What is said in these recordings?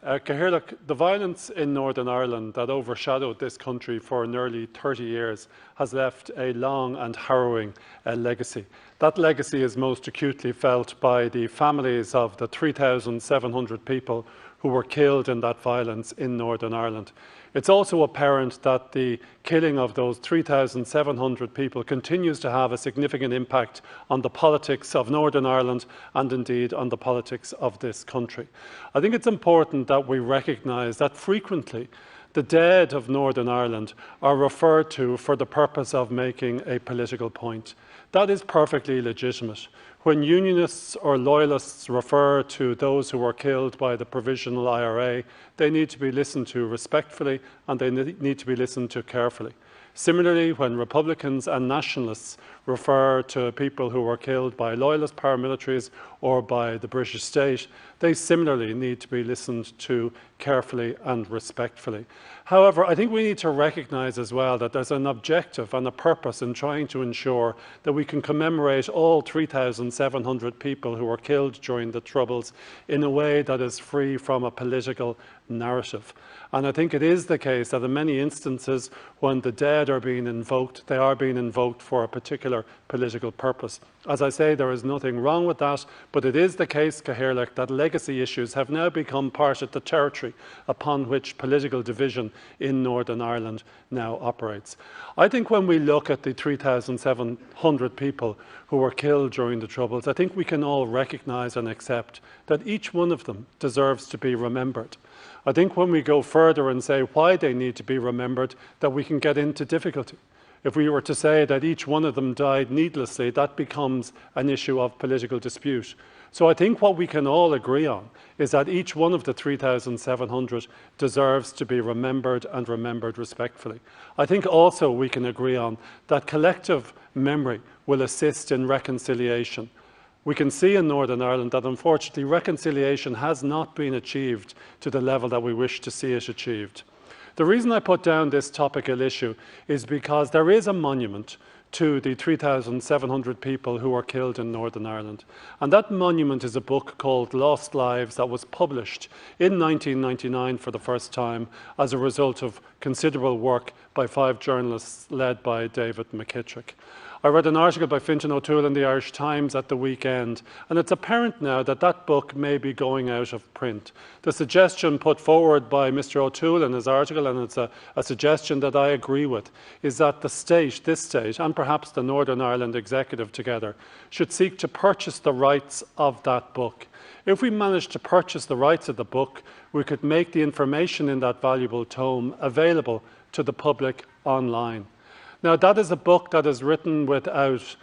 The violence in Northern Ireland that overshadowed this country for nearly 30 years has left a long and harrowing legacy. That legacy is most acutely felt by the families of the 3,700 people who were killed in that violence in Northern Ireland. It's also apparent that the killing of those 3,700 people continues to have a significant impact on the politics of Northern Ireland and indeed on the politics of this country. I think it's important that we recognise that frequently the dead of Northern Ireland are referred to for the purpose of making a political point. That is perfectly legitimate. When Unionists or Loyalists refer to those who were killed by the Provisional IRA, they need to be listened to respectfully and they need to be listened to carefully. Similarly, when Republicans and Nationalists refer to people who were killed by Loyalist paramilitaries or by the British state, they similarly need to be listened to carefully and respectfully. However, I think we need to recognise as well that there's an objective and a purpose in trying to ensure that we can commemorate all 3,700 people who were killed during the Troubles in a way that is free from a political narrative. And I think it is the case that in many instances when the dead are being invoked, they are being invoked for a particular political purpose. As I say, there is nothing wrong with that, but it is the case, Cathaoirleach, that legacy issues have now become part of the territory upon which political division in Northern Ireland now operates. I think when we look at the 3,700 people who were killed during the Troubles, I think we can all recognise and accept that each one of them deserves to be remembered. I think when we go further and say why they need to be remembered, that we can get into difficulty. If we were to say that each one of them died needlessly, that becomes an issue of political dispute. So I think what we can all agree on is that each one of the 3,700 deserves to be remembered and remembered respectfully. I think also we can agree on that collective memory will assist in reconciliation. We can see in Northern Ireland that unfortunately reconciliation has not been achieved to the level that we wish to see it achieved. The reason I put down this topical issue is because there is a monument to the 3,700 people who were killed in Northern Ireland. And that monument is a book called Lost Lives that was published in 1999 for the first time as a result of considerable work by 5 journalists led by David McKittrick. I read an article by Fintan O'Toole in the Irish Times at the weekend, and it's apparent now that that book may be going out of print. The suggestion put forward by Mr. O'Toole in his article, and it's a suggestion that I agree with, is that the state, this state, and perhaps the Northern Ireland Executive together, should seek to purchase the rights of that book. If we manage to purchase the rights of the book, we could make the information in that valuable tome available to the public online. Now, that is a book that is written without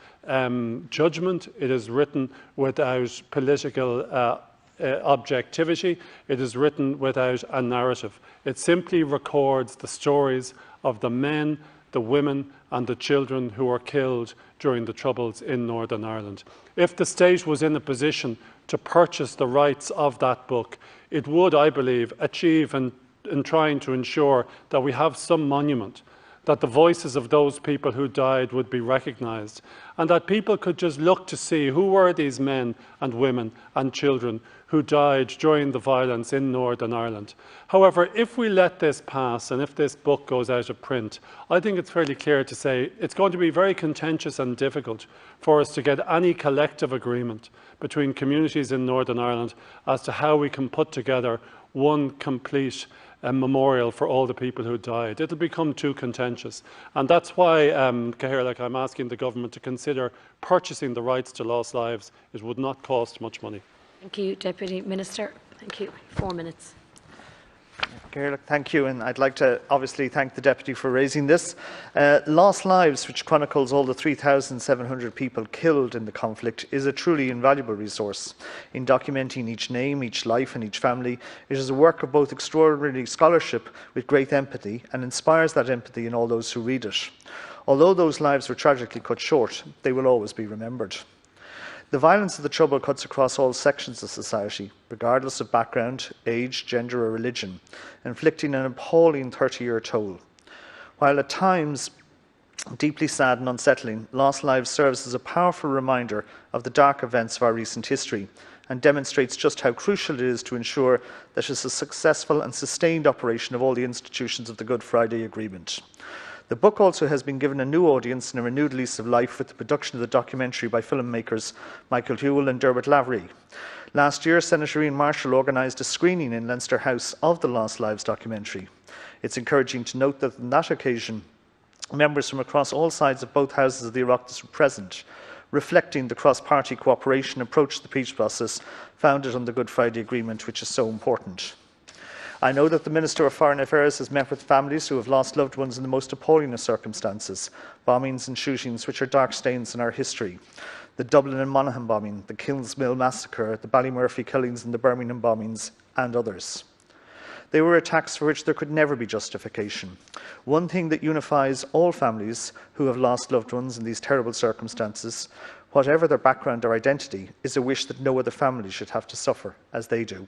judgment. It is written without political objectivity. It is written without a narrative. It simply records the stories of the men, the women and the children who were killed during the Troubles in Northern Ireland. If the state was in a position to purchase the rights of that book, it would, I believe, achieve in trying to ensure that we have some monument, that the voices of those people who died would be recognised, and that people could just look to see who were these men and women and children who died during the violence in Northern Ireland. However, if we let this pass and if this book goes out of print, I think it's fairly clear to say it's going to be very contentious and difficult for us to get any collective agreement between communities in Northern Ireland as to how we can put together one complete memorial for all the people who died. It'll become too contentious. And that's why, Cathaoirleach, I'm asking the government to consider purchasing the rights to lost lives. It would not cost much money. Thank you, Deputy Minister. Thank you. 4 minutes. Cathaoirleach, thank you, and I'd like to obviously thank the Deputy for raising this. Lost Lives, which chronicles all the 3,700 people killed in the conflict, is a truly invaluable resource. In documenting each name, each life and each family, it is a work of both extraordinary scholarship with great empathy and inspires that empathy in all those who read it. Although those lives were tragically cut short, they will always be remembered. The violence of the Trouble cuts across all sections of society, regardless of background, age, gender or religion, inflicting an appalling 30-year toll. While at times deeply sad and unsettling, lost lives serves as a powerful reminder of the dark events of our recent history and demonstrates just how crucial it is to ensure that it is a successful and sustained operation of all the institutions of the Good Friday Agreement. The book also has been given a new audience and a renewed lease of life with the production of the documentary by filmmakers Michael Hewell and Dermot Lavery. Last year, Senator Ian Marshall organised a screening in Leinster House of the Lost Lives documentary. It's encouraging to note that on that occasion, members from across all sides of both houses of the Oireachtas were present, reflecting the cross-party cooperation approach to the peace process founded on the Good Friday Agreement, which is so important. I know that the Minister of Foreign Affairs has met with families who have lost loved ones in the most appalling of circumstances, bombings and shootings which are dark stains in our history. The Dublin and Monaghan bombing, the Kilnsmill massacre, the Ballymurphy killings and the Birmingham bombings, and others. They were attacks for which there could never be justification. One thing that unifies all families who have lost loved ones in these terrible circumstances, whatever their background or identity, is a wish that no other family should have to suffer as they do.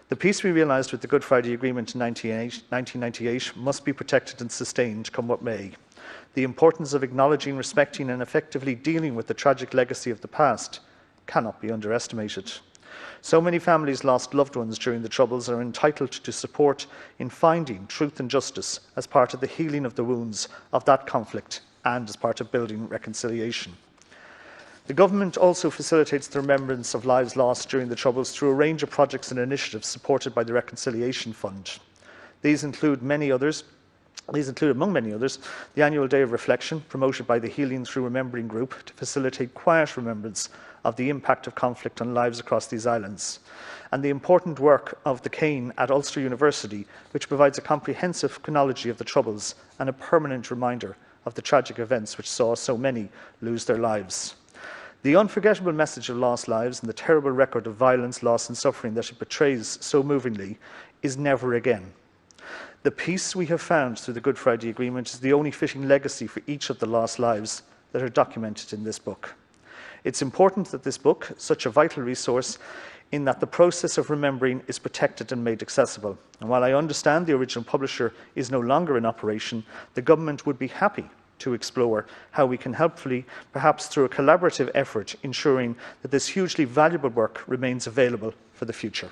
The peace we realised with the Good Friday Agreement in 1998 must be protected and sustained, come what may. The importance of acknowledging, respecting and effectively dealing with the tragic legacy of the past cannot be underestimated. So many families lost loved ones during the Troubles are entitled to support in finding truth and justice as part of the healing of the wounds of that conflict and as part of building reconciliation. The Government also facilitates the remembrance of lives lost during the Troubles through a range of projects and initiatives supported by the Reconciliation Fund. These include, among many others, the annual Day of Reflection, promoted by the Healing Through Remembering Group to facilitate quiet remembrance of the impact of conflict on lives across these islands, and the important work of the Cane at Ulster University, which provides a comprehensive chronology of the Troubles and a permanent reminder of the tragic events which saw so many lose their lives. The unforgettable message of lost lives and the terrible record of violence, loss and suffering that it portrays so movingly is never again. The peace we have found through the Good Friday Agreement is the only fitting legacy for each of the lost lives that are documented in this book. It's important that this book, such a vital resource, in that the process of remembering is protected and made accessible. And while I understand the original publisher is no longer in operation, the Government would be happy to explore how we can helpfully, perhaps through a collaborative effort, ensuring that this hugely valuable work remains available for the future.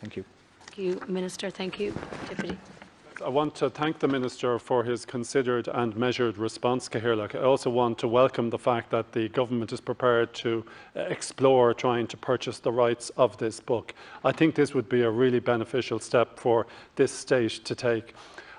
Thank you. Thank you, Minister. Thank you, Deputy. I want to thank the Minister for his considered and measured response, Cathaoirleach. I also want to welcome the fact that the Government is prepared to explore trying to purchase the rights of this book. I think this would be a really beneficial step for this state to take.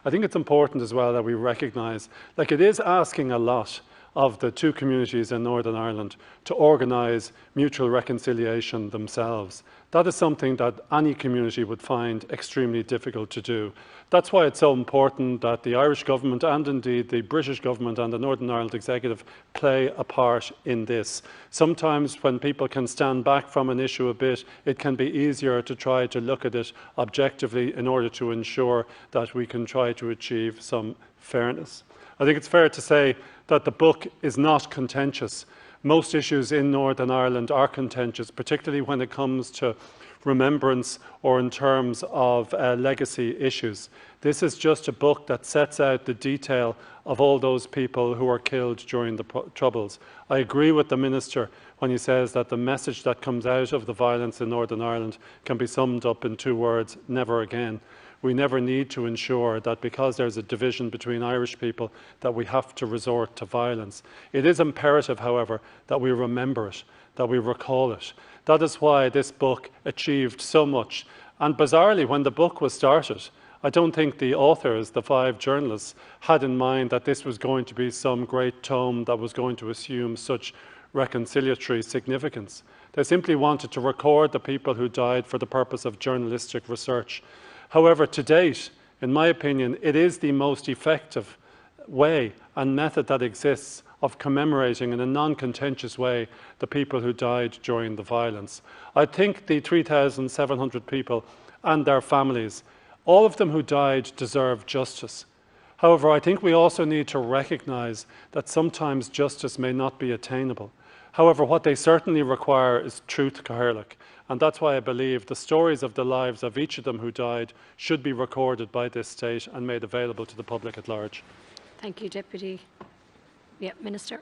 I think it's important as well that we recognise, like, it is asking a lot of the two communities in Northern Ireland to organise mutual reconciliation themselves. That is something that any community would find extremely difficult to do. That's why it's so important that the Irish Government and indeed the British Government and the Northern Ireland Executive play a part in this. Sometimes when people can stand back from an issue a bit, it can be easier to try to look at it objectively in order to ensure that we can try to achieve some fairness. I think it's fair to say that the book is not contentious. Most issues in Northern Ireland are contentious, particularly when it comes to remembrance or in terms of legacy issues. This is just a book that sets out the detail of all those people who were killed during the Troubles. I agree with the Minister when he says that the message that comes out of the violence in Northern Ireland can be summed up in two words: never again. We never need to ensure that because there's a division between Irish people that we have to resort to violence. It is imperative, however, that we remember it, that we recall it. That is why this book achieved so much. And bizarrely, when the book was started, I don't think the authors, the 5 journalists, had in mind that this was going to be some great tome that was going to assume such reconciliatory significance. They simply wanted to record the people who died for the purpose of journalistic research. However, to date, in my opinion, it is the most effective way and method that exists of commemorating in a non-contentious way the people who died during the violence. I think the 3,700 people and their families, all of them who died, deserve justice. However, I think we also need to recognise that sometimes justice may not be attainable. However, what they certainly require is truth, Cathaoirleach. And that's why I believe the stories of the lives of each of them who died should be recorded by this state and made available to the public at large. Thank you, Deputy. Yeah, Minister.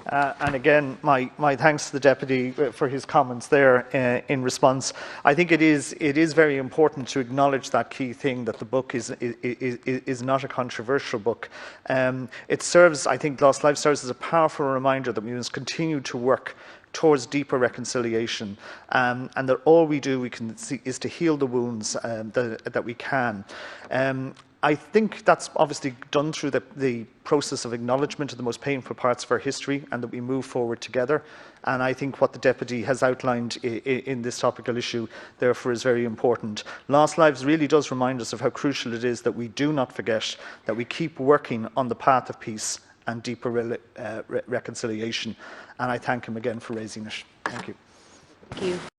And again, my thanks to the Deputy for his comments there in response. I think it is very important to acknowledge that key thing, that the book is not a controversial book. It serves, I think Lost Lives serves as a powerful reminder that we must continue to work towards deeper reconciliation, and that all we do is to heal the wounds that we can. I think that's obviously done through the process of acknowledgement of the most painful parts of our history, and that we move forward together. And I think what the Deputy has outlined in this topical issue, therefore, is very important. Lost Lives really does remind us of how crucial it is that we do not forget, that we keep working on the path of peace and deeper reconciliation. And I thank him again for raising it. Thank you. Thank you.